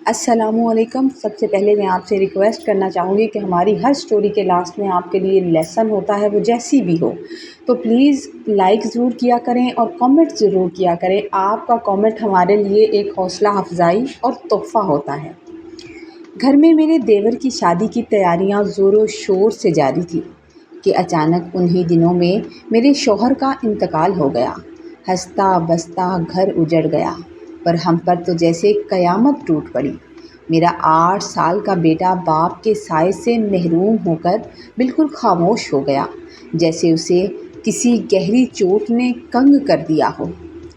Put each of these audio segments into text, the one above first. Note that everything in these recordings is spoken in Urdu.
السلام علیکم۔ سب سے پہلے میں آپ سے ریکویسٹ کرنا چاہوں گی کہ ہماری ہر سٹوری کے لاسٹ میں آپ کے لیے لیسن ہوتا ہے، وہ جیسی بھی ہو، تو پلیز لائک ضرور کیا کریں اور کامنٹ ضرور کیا کریں۔ آپ کا کامنٹ ہمارے لیے ایک حوصلہ افزائی اور تحفہ ہوتا ہے۔ گھر میں میرے دیور کی شادی کی تیاریاں زور و شور سے جاری تھی کہ اچانک انہی دنوں میں میرے شوہر کا انتقال ہو گیا۔ ہنستا بستا گھر اجڑ گیا، پر ہم پر تو جیسے قیامت ٹوٹ پڑی۔ میرا 8 سال کا بیٹا باپ کے سائے سے محروم ہو کر بالکل خاموش ہو گیا، جیسے اسے کسی گہری چوٹ نے کنگ کر دیا ہو۔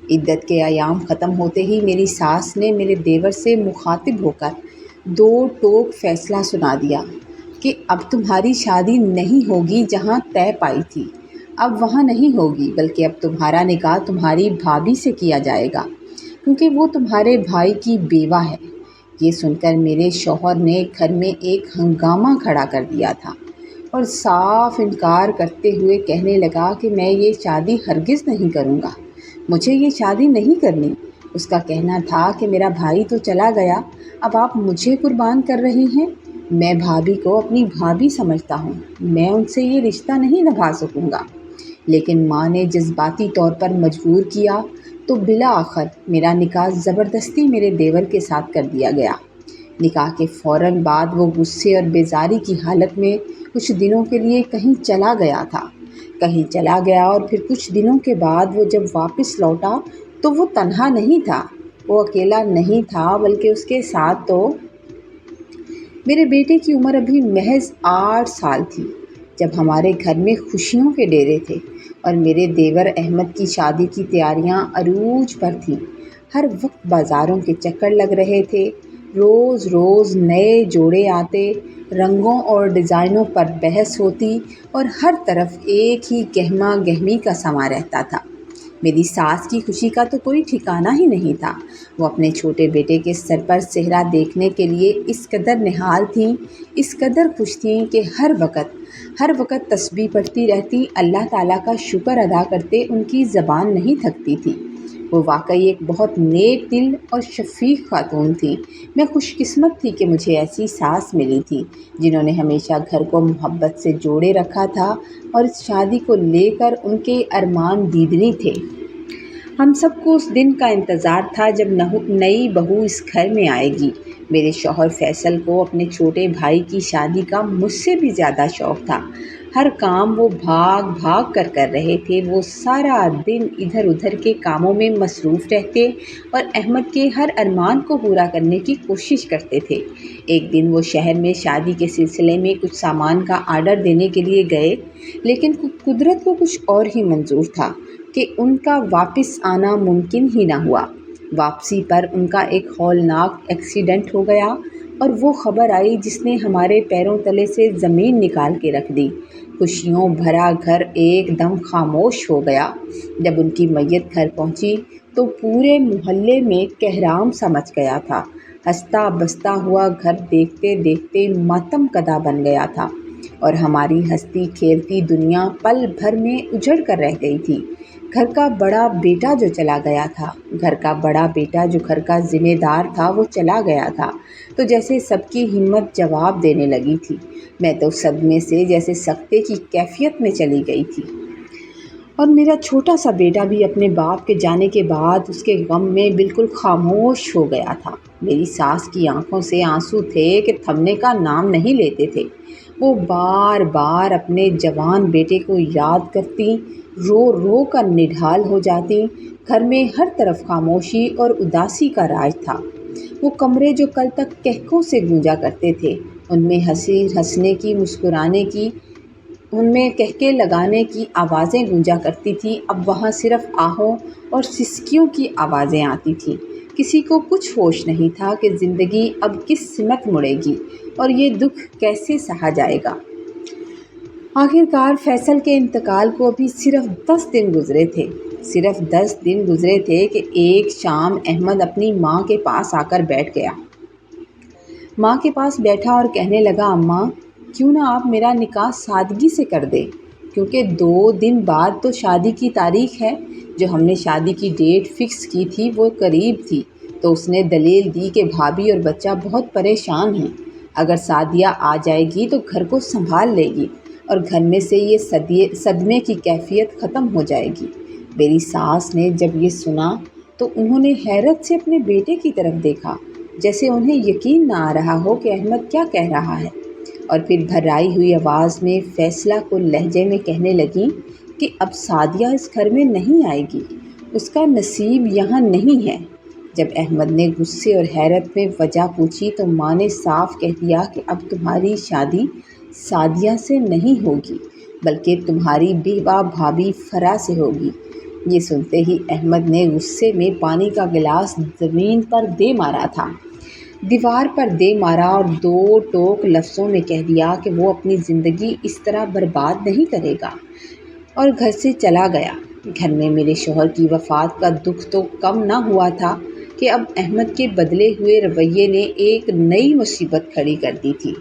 عدت کے ایام ختم ہوتے ہی میری ساس نے میرے دیور سے مخاطب ہو کر 2 ٹوک فیصلہ سنا دیا کہ اب تمہاری شادی نہیں ہوگی جہاں طے پائی تھی، اب وہاں نہیں ہوگی، بلکہ اب تمہارا نکاح تمہاری بھابھی سے کیا جائے گا، کیونکہ وہ تمہارے بھائی کی بیوہ ہے۔ یہ سن کر میرے شوہر نے گھر میں ایک ہنگامہ کھڑا کر دیا تھا اور صاف انکار کرتے ہوئے کہنے لگا کہ میں یہ شادی ہرگز نہیں کروں گا، مجھے یہ شادی نہیں کرنی۔ اس کا کہنا تھا کہ میرا بھائی تو چلا گیا، اب آپ مجھے قربان کر رہی ہیں۔ میں بھابھی کو اپنی بھابھی سمجھتا ہوں، میں ان سے یہ رشتہ نہیں نبھا سکوں گا۔ لیکن ماں نے جذباتی طور پر مجبور کیا تو بالآخر میرا نکاح زبردستی میرے دیور کے ساتھ کر دیا گیا۔ نکاح کے فوراً بعد وہ غصے اور بیزاری کی حالت میں کچھ دنوں کے لیے کہیں چلا گیا اور پھر کچھ دنوں کے بعد وہ جب واپس لوٹا تو وہ تنہا نہیں تھا، وہ اکیلا نہیں تھا، بلکہ اس کے ساتھ تو میرے بیٹے کی عمر ابھی محض 8 سال تھی۔ جب ہمارے گھر میں خوشیوں کے ڈیرے تھے اور میرے دیور احمد کی شادی کی تیاریاں عروج پر تھیں، ہر وقت بازاروں کے چکر لگ رہے تھے، روز روز نئے جوڑے آتے، رنگوں اور ڈیزائنوں پر بحث ہوتی اور ہر طرف ایک ہی گہما گہمی کا سما رہتا تھا۔ میری ساس کی خوشی کا تو کوئی ٹھکانہ ہی نہیں تھا۔ وہ اپنے چھوٹے بیٹے کے سر پر صحرا دیکھنے کے لیے اس قدر نہال تھیں، اس قدر خوش تھیں کہ ہر وقت تسبیح پڑھتی رہتی، اللہ تعالیٰ کا شکر ادا کرتے ان کی زبان نہیں تھکتی تھی۔ وہ واقعی ایک بہت نیک دل اور شفیق خاتون تھیں۔ میں خوش قسمت تھی کہ مجھے ایسی ساس ملی تھی جنہوں نے ہمیشہ گھر کو محبت سے جوڑے رکھا تھا اور اس شادی کو لے کر ان کے ارمان دیدنی تھے۔ ہم سب کو اس دن کا انتظار تھا جب نئی بہو اس گھر میں آئے گی۔ میرے شوہر فیصل کو اپنے چھوٹے بھائی کی شادی کا مجھ سے بھی زیادہ شوق تھا۔ ہر کام وہ بھاگ کر رہے تھے۔ وہ سارا دن ادھر ادھر کے کاموں میں مصروف رہتے اور احمد کے ہر ارمان کو پورا کرنے کی کوشش کرتے تھے۔ ایک دن وہ شہر میں شادی کے سلسلے میں کچھ سامان کا آرڈر دینے کے لیے گئے، لیکن قدرت کو کچھ اور ہی منظور تھا کہ ان کا واپس آنا ممکن ہی نہ ہوا۔ واپسی پر ان کا ایک ہولناک ایکسیڈنٹ ہو گیا اور وہ خبر آئی جس نے ہمارے پیروں تلے سے زمین نکال کے رکھ دی۔ خوشیوں بھرا گھر ایک دم خاموش ہو گیا۔ جب ان کی میت گھر پہنچی تو پورے محلے میں کہرام سا مچ گیا تھا۔ ہنستا بستا ہوا گھر دیکھتے دیکھتے ماتم کدا بن گیا تھا اور ہماری ہنستی کھیلتی دنیا پل بھر میں اجڑ کر رہ گئی تھی۔ گھر کا بڑا بیٹا جو گھر کا ذمہ دار تھا وہ چلا گیا تھا، تو جیسے سب کی ہمت جواب دینے لگی تھی۔ میں تو صدمے سے جیسے سکتے کی کیفیت میں چلی گئی تھی، اور میرا چھوٹا سا بیٹا بھی اپنے باپ کے جانے کے بعد اس کے غم میں بالکل خاموش ہو گیا تھا۔ میری ساس کی آنکھوں سے آنسو تھے کہ تھمنے کا نام نہیں لیتے تھے۔ وہ بار بار اپنے جوان بیٹے کو یاد کرتی، رو رو کر نڈھال ہو جاتی۔ گھر میں ہر طرف خاموشی اور اداسی کا راج تھا۔ وہ کمرے جو کل تک کہکوں سے گونجا کرتے تھے، ان میں ہنسنے کی، مسکرانے کی، ان میں کہکے لگانے کی آوازیں گونجا کرتی تھیں، اب وہاں صرف آہوں اور سسکیوں کی آوازیں آتی تھیں۔ کسی کو کچھ ہوش نہیں تھا کہ زندگی اب کس سمت مڑے گی اور یہ دکھ کیسے سہا جائے گا۔ آخرکار فیصل کے انتقال کو ابھی صرف 10 دن گزرے تھے کہ ایک شام احمد اپنی ماں کے پاس آ کر بیٹھ گیا۔ ماں کے پاس بیٹھا اور کہنے لگا، اماں کیوں نہ آپ میرا نکاح سادگی سے کر دیں، کیونکہ 2 دن بعد تو شادی کی تاریخ ہے۔ جو ہم نے شادی کی ڈیٹ فکس کی تھی وہ قریب تھی، تو اس نے دلیل دی کہ بھابھی اور بچہ بہت پریشان ہیں، اگر سعدیہ آ جائے گی تو گھر کو سنبھال لے گی اور گھر میں سے یہ صدمے کی کیفیت ختم ہو جائے گی۔ میری ساس نے جب یہ سنا تو انہوں نے حیرت سے اپنے بیٹے کی طرف دیکھا، جیسے انہیں یقین نہ آ رہا ہو کہ احمد کیا کہہ رہا ہے، اور پھر بھرائی ہوئی آواز میں فیصلہ کن لہجے میں کہنے لگیں کہ اب سعدیہ اس گھر میں نہیں آئے گی، اس کا نصیب یہاں نہیں ہے۔ جب احمد نے غصے اور حیرت میں وجہ پوچھی تو ماں نے صاف کہہ دیا کہ اب تمہاری شادی سعدیہ سے نہیں ہوگی بلکہ تمہاری بیوہ بھابھی فرح سے ہوگی۔ یہ سنتے ہی احمد نے غصے میں پانی کا گلاس زمین پر دے مارا تھا، دیوار پر دے مارا اور دو ٹوک لفظوں میں کہہ دیا کہ وہ اپنی زندگی اس طرح برباد نہیں کرے گا، اور گھر سے چلا گیا۔ گھر میں میرے شوہر کی وفات کا دکھ تو کم نہ ہوا تھا کہ اب احمد کے بدلے ہوئے رویے نے ایک نئی مصیبت کھڑی کر دی تھی۔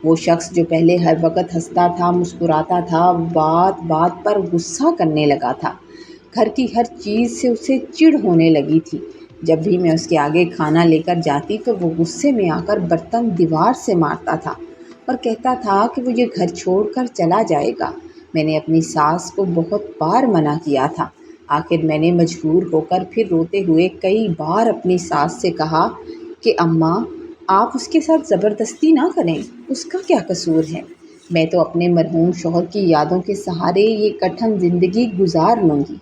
وہ شخص جو پہلے ہر وقت ہنستا تھا، مسکراتا تھا، بات بات پر غصہ کرنے لگا تھا۔ گھر کی ہر چیز سے اسے چڑ ہونے لگی تھی۔ جب بھی میں اس کے آگے کھانا لے کر جاتی تو وہ غصے میں آ کر برتن دیوار سے مارتا تھا اور کہتا تھا کہ وہ یہ گھر چھوڑ کر چلا جائے گا۔ میں نے اپنی ساس کو بہت بار منع کیا تھا۔ آخر میں نے مجبور ہو کر پھر روتے ہوئے کئی بار اپنی ساس سے کہا کہ اماں، آپ اس کے ساتھ زبردستی نہ کریں، اس کا کیا قصور ہے؟ میں تو اپنے مرحوم شوہر کی یادوں کے سہارے یہ کٹھن زندگی گزار لوں گی۔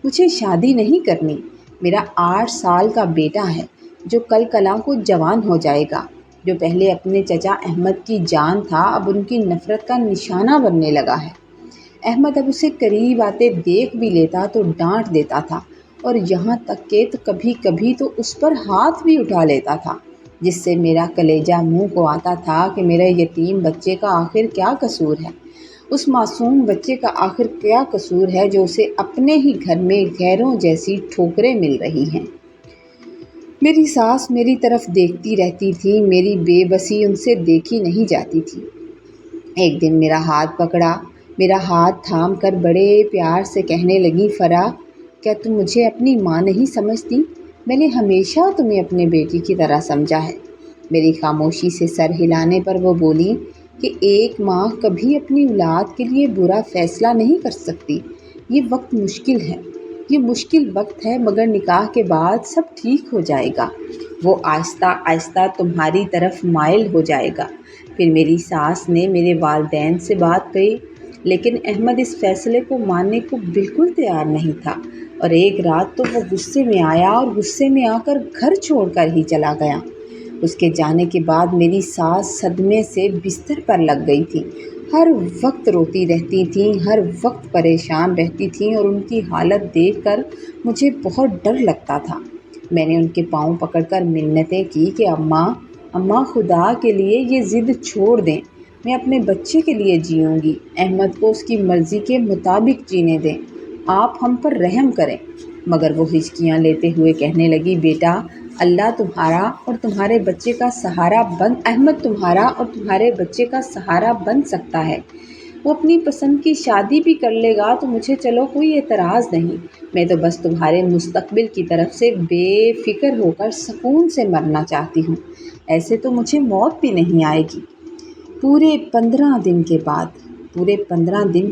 مجھے شادی نہیں کرنی۔ میرا 8 سال کا بیٹا ہے جو کل کلاں کو جوان ہو جائے گا، جو پہلے اپنے چچا احمد کی جان تھا اب ان کی نفرت کا نشانہ بننے لگا ہے۔ احمد اب اسے قریب آتے دیکھ بھی لیتا تو ڈانٹ دیتا تھا، اور یہاں تک کہ کبھی کبھی تو اس پر ہاتھ بھی اٹھا لیتا تھا، جس سے میرا کلیجہ منہ کو آتا تھا کہ میرے یتیم بچے کا آخر کیا قصور ہے، اس معصوم بچے کا آخر کیا قصور ہے جو اسے اپنے ہی گھر میں غیروں جیسی ٹھوکریں مل رہی ہیں۔ میری ساس میری طرف دیکھتی رہتی تھی، میری بے بسی ان سے دیکھی نہیں جاتی تھی۔ ایک دن میرا ہاتھ پکڑا، میرا ہاتھ تھام کر بڑے پیار سے کہنے لگی، فرح، کیا تم مجھے اپنی ماں نہیں سمجھتی؟ میں نے ہمیشہ تمہیں اپنے بیٹی کی طرح سمجھا ہے۔ میری خاموشی سے سر ہلانے پر وہ بولی کہ ایک ماں کبھی اپنی اولاد کے لیے برا فیصلہ نہیں کر سکتی۔ یہ وقت مشکل ہے، یہ مشکل وقت ہے، مگر نکاح کے بعد سب ٹھیک ہو جائے گا، وہ آہستہ آہستہ تمہاری طرف مائل ہو جائے گا۔ پھر میری ساس نے میرے والدین سے بات کہی، لیکن احمد اس فیصلے کو ماننے کو بالکل تیار نہیں تھا، اور ایک رات تو وہ غصے میں آیا اور غصے میں آ کر گھر چھوڑ کر ہی چلا گیا۔ اس کے جانے کے بعد میری ساس صدمے سے بستر پر لگ گئی تھی، ہر وقت روتی رہتی تھیں، ہر وقت پریشان رہتی تھیں، اور ان کی حالت دیکھ کر مجھے بہت ڈر لگتا تھا۔ میں نے ان کے پاؤں پکڑ کر منتیں کی کہ اماں خدا کے لیے یہ ضد چھوڑ دیں، میں اپنے بچے کے لیے جیوں گی، احمد کو اس کی مرضی کے مطابق جینے دیں، آپ ہم پر رحم کریں۔ مگر وہ ہچکیاں لیتے ہوئے کہنے لگی، بیٹا، اللہ تمہارا اور تمہارے بچے کا سہارا احمد تمہارا اور تمہارے بچے کا سہارا بن سکتا ہے، وہ اپنی پسند کی شادی بھی کر لے گا تو مجھے چلو کوئی اعتراض نہیں، میں تو بس تمہارے مستقبل کی طرف سے بے فکر ہو کر سکون سے مرنا چاہتی ہوں، ایسے تو مجھے موت بھی نہیں آئے گی۔ پورے 15 دن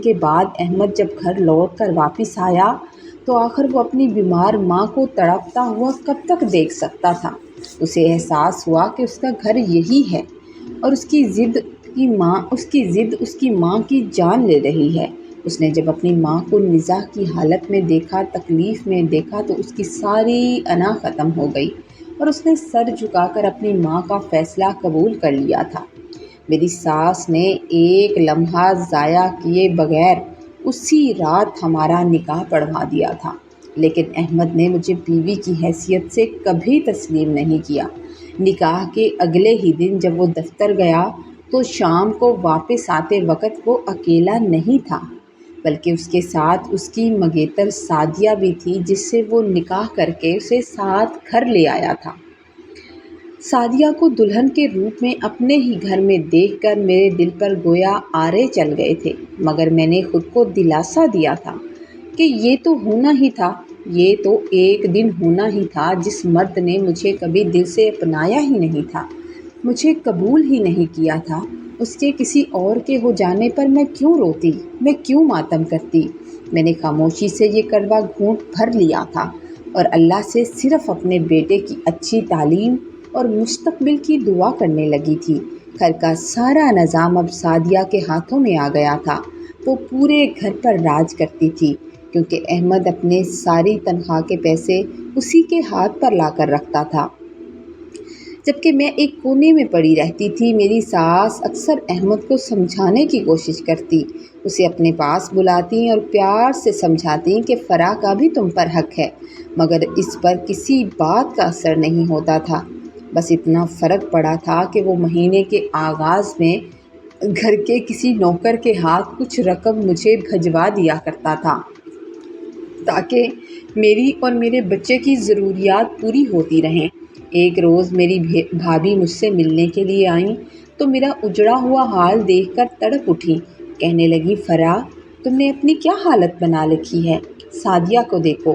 کے بعد احمد جب گھر لوٹ کر واپس آیا تو آخر وہ اپنی بیمار ماں کو تڑپتا ہوا کب تک دیکھ سکتا تھا۔ اسے احساس ہوا کہ اس کا گھر یہی ہے، اور اس کی ضد اس کی ماں کی جان لے رہی ہے۔ اس نے جب اپنی ماں کو نزاع کی حالت میں دیکھا، تکلیف میں دیکھا، تو اس کی ساری انا ختم ہو گئی، اور اس نے سر جھکا کر اپنی ماں کا فیصلہ قبول کر لیا تھا۔ میری ساس نے ایک لمحہ ضائع کیے بغیر اسی رات ہمارا نکاح پڑھوا دیا تھا، لیکن احمد نے مجھے بیوی کی حیثیت سے کبھی تسلیم نہیں کیا۔ نکاح کے اگلے ہی دن جب وہ دفتر گیا تو شام کو واپس آتے وقت وہ اکیلا نہیں تھا، بلکہ اس کے ساتھ اس کی منگیتر سعدیہ بھی تھی، جس سے وہ نکاح کر کے اسے ساتھ گھر لے آیا تھا۔ سعدیہ کو دلہن کے روپ میں اپنے ہی گھر میں دیکھ کر میرے دل پر گویا آرے چل گئے تھے، مگر میں نے خود کو دلاسا دیا تھا کہ یہ تو ہونا ہی تھا، یہ تو ایک دن ہونا ہی تھا جس مرد نے مجھے کبھی دل سے اپنایا ہی نہیں تھا، مجھے قبول ہی نہیں کیا تھا۔ اس کے کسی اور کے ہو جانے پر میں کیوں روتی، میں کیوں ماتم کرتی؟ میں نے خاموشی سے یہ کڑوا گھونٹ بھر لیا تھا اور اللہ سے صرف اپنے بیٹے کی اچھی تعلیم اور مستقبل کی دعا کرنے لگی تھی۔ گھر کا سارا نظام اب سعدیہ کے ہاتھوں میں آ گیا تھا۔ وہ پورے گھر پر راج کرتی تھی، کیونکہ احمد اپنے ساری تنخواہ کے پیسے اسی کے ہاتھ پر لا کر رکھتا تھا، جبکہ میں ایک کونے میں پڑی رہتی تھی۔ میری ساس اکثر احمد کو سمجھانے کی کوشش کرتی، اسے اپنے پاس بلاتی اور پیار سے سمجھاتی کہ فرح کا بھی تم پر حق ہے، مگر اس پر کسی بات کا اثر نہیں ہوتا تھا۔ بس اتنا فرق پڑا تھا کہ وہ مہینے کے آغاز میں گھر کے کسی نوکر کے ہاتھ کچھ رقم مجھے بھجوا دیا کرتا تھا، تاکہ میری اور میرے بچے کی ضروریات پوری ہوتی رہیں۔ ایک روز میری بھابھی مجھ سے ملنے کے لیے آئیں تو میرا اجڑا ہوا حال دیکھ کر تڑپ اٹھی۔ کہنے لگی، فرح، تم نے اپنی کیا حالت بنا رکھی ہے؟ سعدیہ کو دیکھو،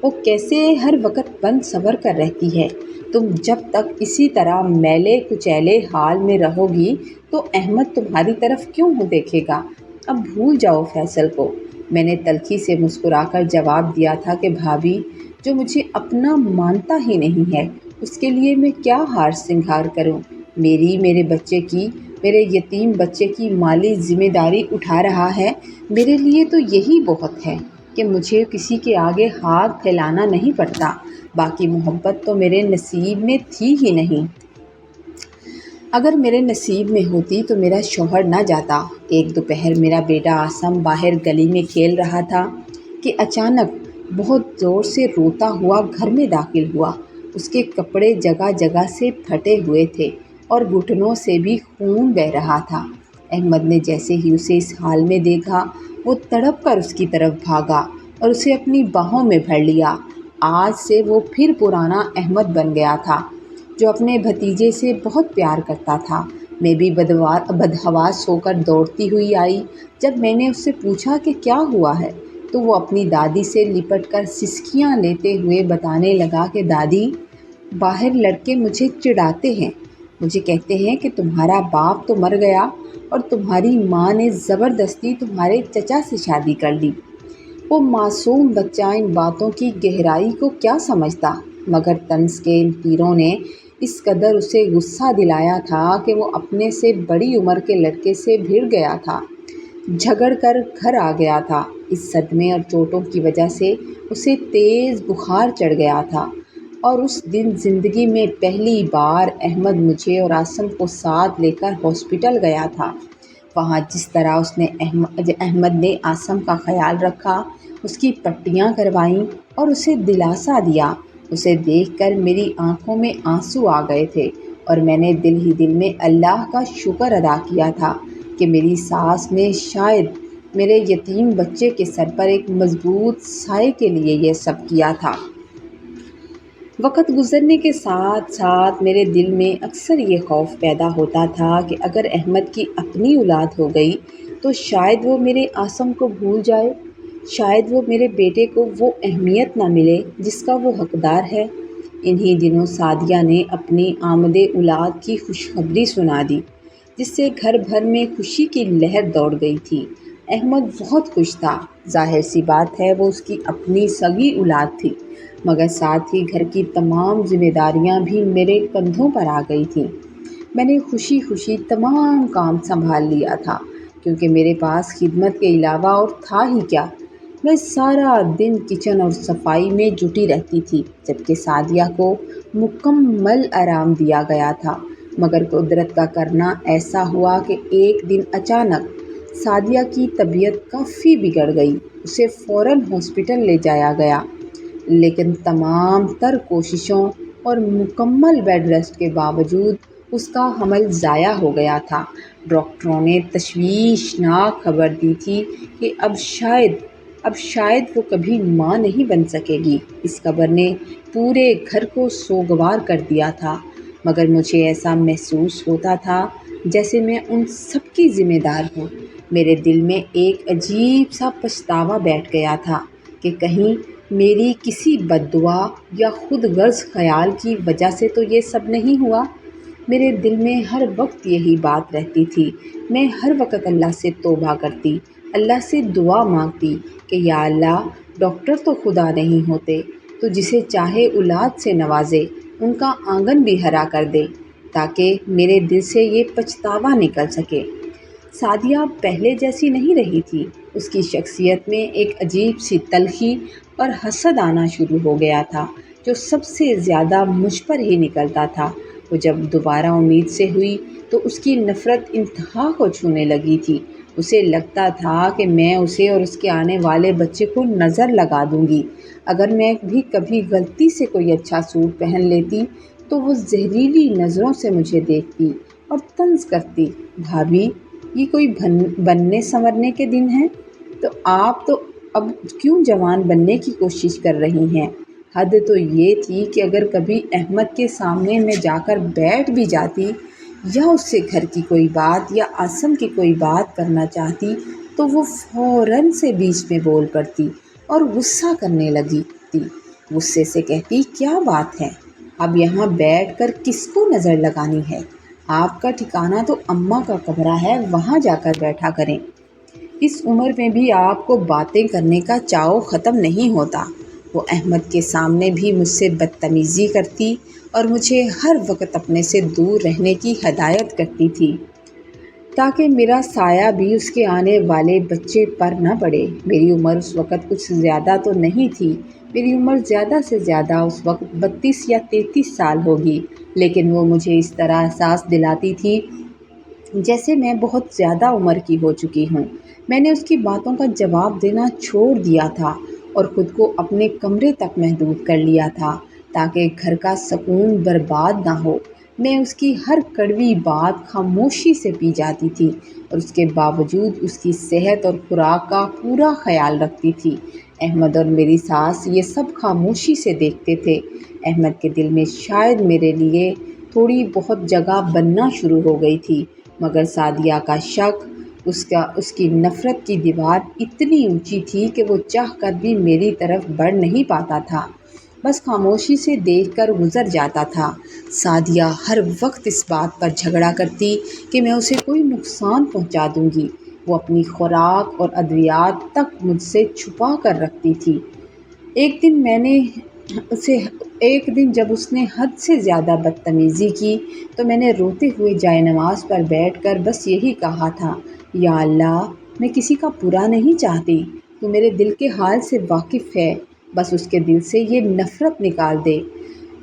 وہ کیسے ہر وقت بند صبر کر رہتی ہے۔ تم جب تک اسی طرح میلے کچیلے حال میں رہو گی تو احمد تمہاری طرف کیوں دیکھے گا؟ اب بھول جاؤ فیصل کو۔ میں نے تلخی سے مسکرا کر جواب دیا تھا کہ بھابھی، جو مجھے اپنا مانتا ہی نہیں ہے، اس کے لیے میں کیا ہار سنگھار کروں؟ میرے بچے کی، میرے یتیم بچے کی مالی ذمہ داری اٹھا رہا ہے۔ میرے لیے تو یہی بہت ہے کہ مجھے کسی کے آگے ہاتھ پھیلانا نہیں پڑتا۔ باقی محبت تو میرے نصیب میں تھی ہی نہیں۔ اگر میرے نصیب میں ہوتی تو میرا شوہر نہ جاتا۔ ایک دوپہر میرا بیٹا عاصم باہر گلی میں کھیل رہا تھا کہ اچانک بہت زور سے روتا ہوا گھر میں داخل ہوا۔ اس کے کپڑے جگہ جگہ سے پھٹے ہوئے تھے اور گھٹنوں سے بھی خون بہہ رہا تھا۔ احمد نے جیسے ہی اسے اس حال میں دیکھا، وہ تڑپ کر اس کی طرف بھاگا اور اسے اپنی باہوں میں بھر لیا۔ آج سے وہ پھر پرانا احمد بن گیا تھا، جو اپنے بھتیجے سے بہت پیار کرتا تھا۔ میں بھی بدحواس ہو کر دوڑتی ہوئی آئی۔ جب میں نے اس سے پوچھا کہ کیا ہوا ہے تو وہ اپنی دادی سے لپٹ کر سسکیاں لیتے ہوئے بتانے لگا کہ دادی، باہر لڑکے مجھے چڑھاتے ہیں، مجھے کہتے ہیں کہ تمہارا باپ تو مر گیا اور تمہاری ماں نے زبردستی تمہارے چچا سے شادی کر لی۔ وہ معصوم بچہ ان باتوں کی گہرائی کو کیا سمجھتا، مگر طنز کے ان تیروں نے اس قدر اسے غصہ دلایا تھا کہ وہ اپنے سے بڑی عمر کے لڑکے سے بھڑ گیا تھا، جھگڑ کر گھر آ گیا تھا۔ اس صدمے اور چوٹوں کی وجہ سے اسے تیز بخار چڑھ گیا تھا، اور اس دن زندگی میں پہلی بار احمد مجھے اور عاصم کو ساتھ لے کر ہاسپٹل گیا تھا۔ وہاں جس طرح احمد نے عاصم کا خیال رکھا، اس کی پٹیاں کروائیں اور اسے دلاسا دیا، اسے دیکھ کر میری آنکھوں میں آنسو آ گئے تھے، اور میں نے دل ہی دل میں اللہ کا شکر ادا کیا تھا کہ میری ساس نے شاید میرے یتیم بچے کے سر پر ایک مضبوط سائے کے لیے یہ سب کیا تھا۔ وقت گزرنے کے ساتھ ساتھ میرے دل میں اکثر یہ خوف پیدا ہوتا تھا کہ اگر احمد کی اپنی اولاد ہو گئی تو شاید وہ میرے عاصم کو بھول جائے، شاید وہ میرے بیٹے کو وہ اہمیت نہ ملے جس کا وہ حقدار ہے۔ انہی دنوں سعدیہ نے اپنی آمد اولاد کی خوشخبری سنا دی، جس سے گھر بھر میں خوشی کی لہر دوڑ گئی تھی۔ احمد بہت خوش تھا، ظاہر سی بات ہے وہ اس کی اپنی سگی اولاد تھی، مگر ساتھ ہی گھر کی تمام ذمہ داریاں بھی میرے کندھوں پر آ گئی تھیں۔ میں نے خوشی خوشی تمام کام سنبھال لیا تھا، کیونکہ میرے پاس خدمت کے علاوہ اور تھا ہی کیا۔ میں سارا دن کچن اور صفائی میں جٹی رہتی تھی، جبکہ سعدیہ کو مکمل آرام دیا گیا تھا۔ مگر قدرت کا کرنا ایسا ہوا کہ ایک دن اچانک سعدیہ کی طبیعت کافی بگڑ گئی۔ اسے فوراً ہاسپٹل لے جایا گیا، لیکن تمام تر کوششوں اور مکمل بیڈ ریسٹ کے باوجود اس کا حمل ضائع ہو گیا تھا۔ ڈاکٹروں نے تشویشناک خبر دی تھی کہ اب شاید وہ کبھی ماں نہیں بن سکے گی۔ اس خبر نے پورے گھر کو سوگوار کر دیا تھا، مگر مجھے ایسا محسوس ہوتا تھا جیسے میں ان سب کی ذمہ دار ہوں۔ میرے دل میں ایک عجیب سا پچھتاوا بیٹھ گیا تھا کہ کہیں میری کسی بد دعا یا خود غرض خیال کی وجہ سے تو یہ سب نہیں ہوا۔ میرے دل میں ہر وقت یہی بات رہتی تھی۔ میں ہر وقت اللہ سے توبہ کرتی، اللہ سے دعا مانگتی کہ یا اللہ، ڈاکٹر تو خدا نہیں ہوتے، تو جسے چاہے اولاد سے نوازے، ان کا آنگن بھی ہرا کر دے، تاکہ میرے دل سے یہ پچھتاوا نکل سکے۔ سعدیہ پہلے جیسی نہیں رہی تھی۔ اس کی شخصیت میں ایک عجیب سی تلخی اور حسد آنا شروع ہو گیا تھا، جو سب سے زیادہ مجھ پر ہی نکلتا تھا۔ وہ جب دوبارہ امید سے ہوئی تو اس کی نفرت انتہا کو چھونے لگی تھی۔ اسے لگتا تھا کہ میں اسے اور اس کے آنے والے بچے کو نظر لگا دوں گی۔ اگر میں بھی کبھی غلطی سے کوئی اچھا سوٹ پہن لیتی تو وہ زہریلی نظروں سے مجھے دیکھتی اور طنز کرتی، بھابھی یہ کوئی بننے سنورنے کے دن ہیں؟ تو آپ تو اب کیوں جوان بننے کی کوشش کر رہی ہیں؟ حد تو یہ تھی کہ اگر کبھی احمد کے سامنے میں جا کر بیٹھ بھی جاتی یا اس سے گھر کی کوئی بات یا عاصم کی کوئی بات کرنا چاہتی تو وہ فوراً سے بیچ میں بول پڑتی اور غصہ کرنے لگی تھی۔ غصے سے کہتی، کیا بات ہے، اب یہاں بیٹھ کر کس کو نظر لگانی ہے؟ آپ کا ٹھکانہ تو اماں کا کمرہ ہے، وہاں جا کر بیٹھا کریں۔ اس عمر میں بھی آپ کو باتیں کرنے کا چاؤ ختم نہیں ہوتا۔ وہ احمد کے سامنے بھی مجھ سے بدتمیزی کرتی اور مجھے ہر وقت اپنے سے دور رہنے کی ہدایت کرتی تھی، تاکہ میرا سایہ بھی اس کے آنے والے بچے پر نہ پڑے۔ میری عمر اس وقت کچھ زیادہ تو نہیں تھی، میری عمر زیادہ سے زیادہ اس وقت 32 یا 33 سال ہوگی، لیکن وہ مجھے اس طرح احساس دلاتی تھی جیسے میں بہت زیادہ عمر کی ہو چکی ہوں۔ میں نے اس کی باتوں کا جواب دینا چھوڑ دیا تھا اور خود کو اپنے کمرے تک محدود کر لیا تھا، تاکہ گھر کا سکون برباد نہ ہو۔ میں اس کی ہر کڑوی بات خاموشی سے پی جاتی تھی اور اس کے باوجود اس کی صحت اور خوراک کا پورا خیال رکھتی تھی۔ احمد اور میری ساس یہ سب خاموشی سے دیکھتے تھے۔ احمد کے دل میں شاید میرے لیے تھوڑی بہت جگہ بننا شروع ہو گئی تھی، مگر سعدیہ کا شک، اس کی نفرت کی دیوار اتنی اونچی تھی کہ وہ چاہ کر بھی میری طرف بڑھ نہیں پاتا تھا، بس خاموشی سے دیکھ کر گزر جاتا تھا۔ سعدیہ ہر وقت اس بات پر جھگڑا کرتی کہ میں اسے کوئی نقصان پہنچا دوں گی۔ وہ اپنی خوراک اور ادویات تک مجھ سے چھپا کر رکھتی تھی۔ ایک دن جب اس نے حد سے زیادہ بدتمیزی کی تو میں نے روتے ہوئے جائے نماز پر بیٹھ کر بس یہی کہا تھا، یا اللہ، میں کسی کا برا نہیں چاہتی، تو میرے دل کے حال سے واقف ہے، بس اس کے دل سے یہ نفرت نکال دے،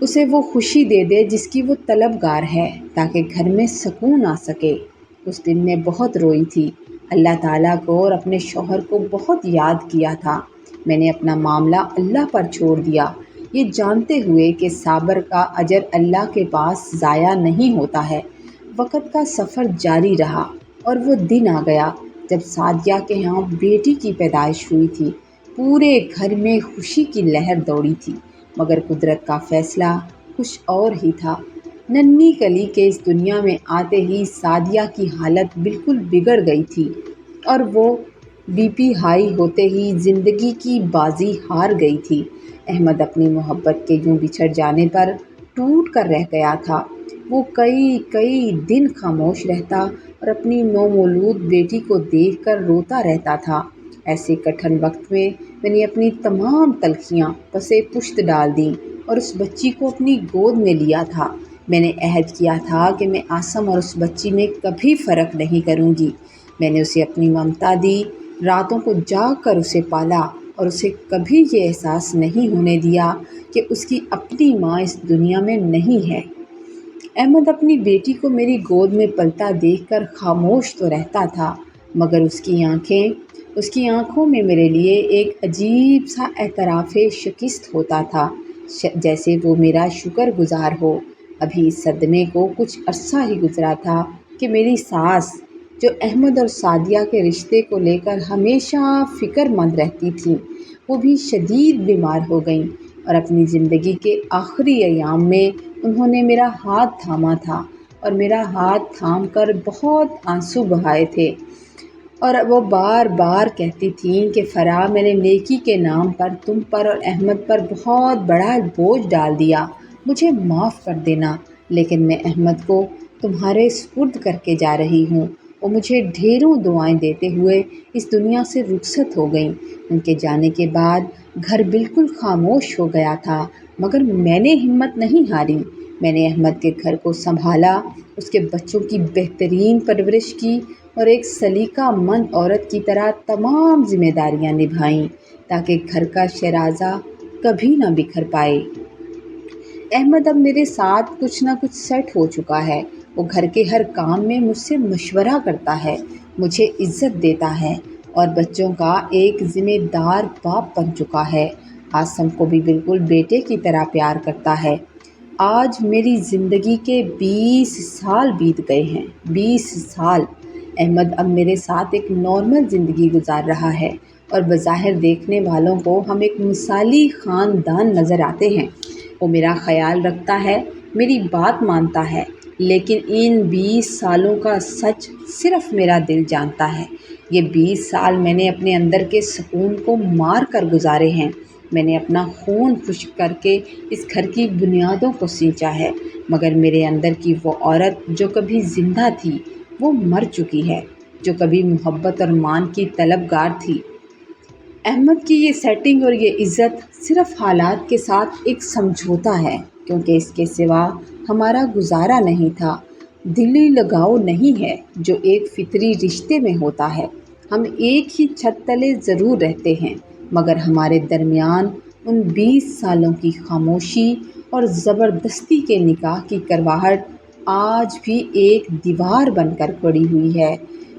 اسے وہ خوشی دے دے جس کی وہ طلبگار ہے، تاکہ گھر میں سکون آ سکے۔ اس دن میں بہت روئی تھی، اللہ تعالیٰ کو اور اپنے شوہر کو بہت یاد کیا تھا۔ میں نے اپنا معاملہ اللہ پر چھوڑ دیا، یہ جانتے ہوئے کہ صابر کا اجر اللہ کے پاس ضائع نہیں ہوتا ہے۔ وقت کا سفر جاری رہا اور وہ دن آ گیا جب سعدیہ کے ہاں بیٹی کی پیدائش ہوئی تھی۔ پورے گھر میں خوشی کی لہر دوڑی تھی، مگر قدرت کا فیصلہ کچھ اور ہی تھا۔ ننھی کلی کے اس دنیا میں آتے ہی سعدیہ کی حالت بالکل بگڑ گئی تھی اور وہ بی پی ہائی ہوتے ہی زندگی کی بازی ہار گئی تھی۔ احمد اپنی محبت کے یوں بچھڑ جانے پر ٹوٹ کر رہ گیا تھا۔ وہ کئی دن خاموش رہتا اور اپنی نومولود بیٹی کو دیکھ کر روتا رہتا تھا۔ ایسے کٹھن وقت میں نے اپنی تمام تلخیاں پسے پشت ڈال دیں اور اس بچی کو اپنی گود میں لیا تھا۔ میں نے عہد کیا تھا کہ میں عاصم اور اس بچی میں کبھی فرق نہیں کروں گی۔ میں نے اسے اپنی ممتا دی، راتوں کو جاگ کر اسے پالا اور اسے کبھی یہ احساس نہیں ہونے دیا کہ اس کی اپنی ماں اس دنیا میں نہیں ہے۔ احمد اپنی بیٹی کو میری گود میں پلتا دیکھ کر خاموش تو رہتا تھا، مگر اس کی آنکھوں میں میرے لیے ایک عجیب سا اعتراف شکست ہوتا تھا، جیسے وہ میرا شکر گزار ہو۔ ابھی اس صدمے کو کچھ عرصہ ہی گزرا تھا کہ میری ساس، جو احمد اور سعدیہ کے رشتے کو لے کر ہمیشہ فکر مند رہتی تھیں، وہ بھی شدید بیمار ہو گئیں اور اپنی زندگی کے آخری ایام میں انہوں نے میرا ہاتھ تھاما تھا اور میرا ہاتھ تھام کر بہت آنسو بہائے تھے۔ اور وہ بار بار کہتی تھیں کہ فرا میں نے نیکی کے نام پر تم پر اور احمد پر بہت بڑا بوجھ ڈال دیا، مجھے معاف کر دینا، لیکن میں احمد کو تمہارے سپرد کر کے جا رہی ہوں۔ وہ مجھے ڈھیروں دعائیں دیتے ہوئے اس دنیا سے رخصت ہو گئیں۔ ان کے جانے کے بعد گھر بالکل خاموش ہو گیا تھا، مگر میں نے ہمت نہیں ہاری۔ میں نے احمد کے گھر کو سنبھالا، اس کے بچوں کی بہترین پرورش کی اور ایک سلیقہ مند عورت کی طرح تمام ذمہ داریاں نبھائیں تاکہ گھر کا شیرازہ کبھی نہ بکھر پائے۔ احمد اب میرے ساتھ کچھ نہ کچھ سیٹ ہو چکا ہے۔ وہ گھر کے ہر کام میں مجھ سے مشورہ کرتا ہے، مجھے عزت دیتا ہے اور بچوں کا ایک ذمہ دار باپ بن چکا ہے۔ عاصم کو بھی بالکل بیٹے کی طرح پیار کرتا ہے۔ آج میری زندگی کے 20 سال بیت گئے ہیں، 20 سال۔ احمد اب میرے ساتھ ایک نارمل زندگی گزار رہا ہے اور بظاہر دیکھنے والوں کو ہم ایک مثالی خاندان نظر آتے ہیں۔ وہ میرا خیال رکھتا ہے، میری بات مانتا ہے، لیکن ان 20 سالوں کا سچ صرف میرا دل جانتا ہے۔ یہ 20 سال میں نے اپنے اندر کے سکون کو مار کر گزارے ہیں۔ میں نے اپنا خون خشک کر کے اس گھر کی بنیادوں کو سینچا ہے، مگر میرے اندر کی وہ عورت جو کبھی زندہ تھی وہ مر چکی ہے، جو کبھی محبت اور مان کی طلبگار تھی۔ احمد کی یہ سیٹنگ اور یہ عزت صرف حالات کے ساتھ ایک سمجھوتا ہے، کیونکہ اس کے سوا ہمارا گزارا نہیں تھا۔ دلی لگاؤ نہیں ہے جو ایک فطری رشتے میں ہوتا ہے۔ ہم ایک ہی چھت تلے ضرور رہتے ہیں، مگر ہمارے درمیان ان 20 سالوں کی خاموشی اور زبردستی کے نکاح کی کرواہٹ آج بھی ایک دیوار بن کر کھڑی ہوئی ہے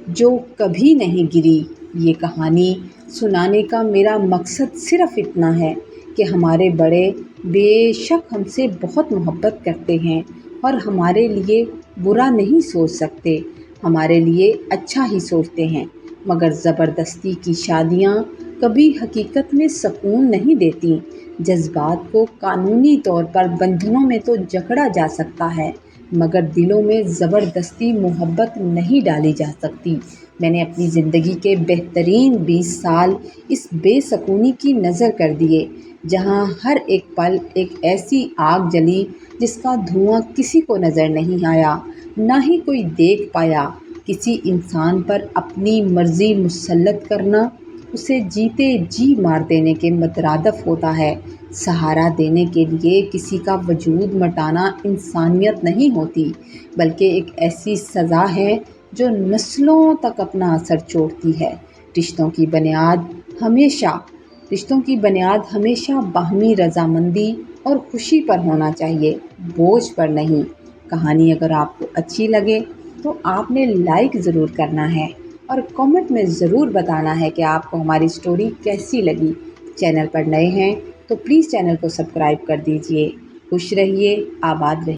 جو کبھی نہیں گری۔ یہ کہانی سنانے کا میرا مقصد صرف اتنا ہے کہ ہمارے بڑے بے شک ہم سے بہت محبت کرتے ہیں اور ہمارے لیے برا نہیں سوچ سکتے، ہمارے لیے اچھا ہی سوچتے ہیں، مگر زبردستی کی شادیاں کبھی حقیقت میں سکون نہیں دیتی۔ جذبات کو قانونی طور پر بندھنوں میں تو جکڑا جا سکتا ہے، مگر دلوں میں زبردستی محبت نہیں ڈالی جا سکتی۔ میں نے اپنی زندگی کے بہترین 20 سال اس بے سکونی کی نذر کر دیے، جہاں ہر ایک پل ایک ایسی آگ جلی جس کا دھواں کسی کو نظر نہیں آیا، نہ ہی کوئی دیکھ پایا۔ کسی انسان پر اپنی مرضی مسلط کرنا اسے جیتے جی مار دینے کے مترادف ہوتا ہے۔ سہارا دینے کے لیے کسی کا وجود مٹانا انسانیت نہیں ہوتی، بلکہ ایک ایسی سزا ہے جو نسلوں تک اپنا اثر چھوڑتی ہے۔ رشتوں کی بنیاد ہمیشہ باہمی رضامندی اور خوشی پر ہونا چاہیے، بوجھ پر نہیں۔ کہانی اگر آپ کو اچھی لگے تو آپ نے لائک ضرور کرنا ہے اور کامنٹ میں ضرور بتانا ہے کہ آپ کو ہماری سٹوری کیسی لگی۔ چینل پر نئے ہیں تو پلیز چینل کو سبسکرائب کر دیجئے۔ خوش رہیے، آباد رہیے۔